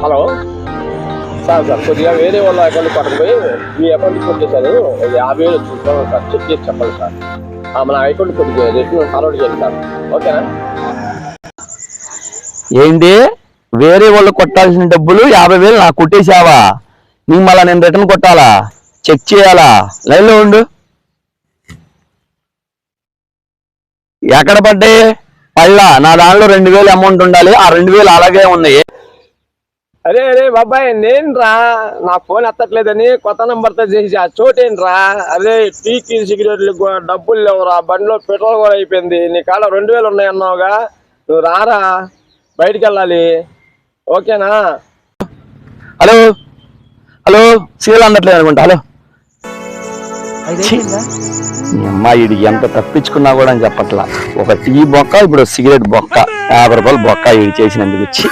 Hello sir కొద్దిగా వేరే వాళ్ళ అకౌంట్ పట్టుకుపోయి మీ అకౌంట్కి కొట్టేశాను 50,000 చూసుకోవాలి సార్. చెక్ చేసి చెప్పండి సార్. మన అకౌంట్ కొద్దిగా రిటర్న్ ఫార్వర్డ్ చేయండి సార్. ఓకేనా? ఏంటి వేరే వాళ్ళు కొట్టాల్సిన డబ్బులు 50,000 నాకు కొట్టేసావా? నీకు మళ్ళా నేను రిటర్న్ కొట్టాలా? చెక్ చేయాలా? లైన్లో ఉండు. ఎక్కడ పడ్డాయి పళ్ళా? నా దానిలో 2,000 అమౌంట్ ఉండాలి. ఆ 2,000 అలాగే ఉన్నాయి. అరే బాబాయ్, నేను రా, నా ఫోన్ ఎత్తట్లేదని కొత్త నంబర్తో చేసి ఆ చోటేంట్రా. అరే టీకి సిగరెట్లకు డబ్బులు లేవురా, బండిలో పెట్రోల్ కూడా అయిపోయింది. నీ కాడ 2,000 ఉన్నాయన్నావుగా, నువ్వు రారా, బయటికి వెళ్ళాలి. ఓకేనా? హలో హలో సీరియల్ అందట్లేదు అనుకుంటా. హలో అమ్మాయి ఎంత తప్పించుకున్నా కూడా అని చెప్పట్లా. ఒక టీ బొక్క, ఇప్పుడు సిగరెట్ బొక్క, 50 రూపాయలు బొక్క ఇది చేసినందుకు.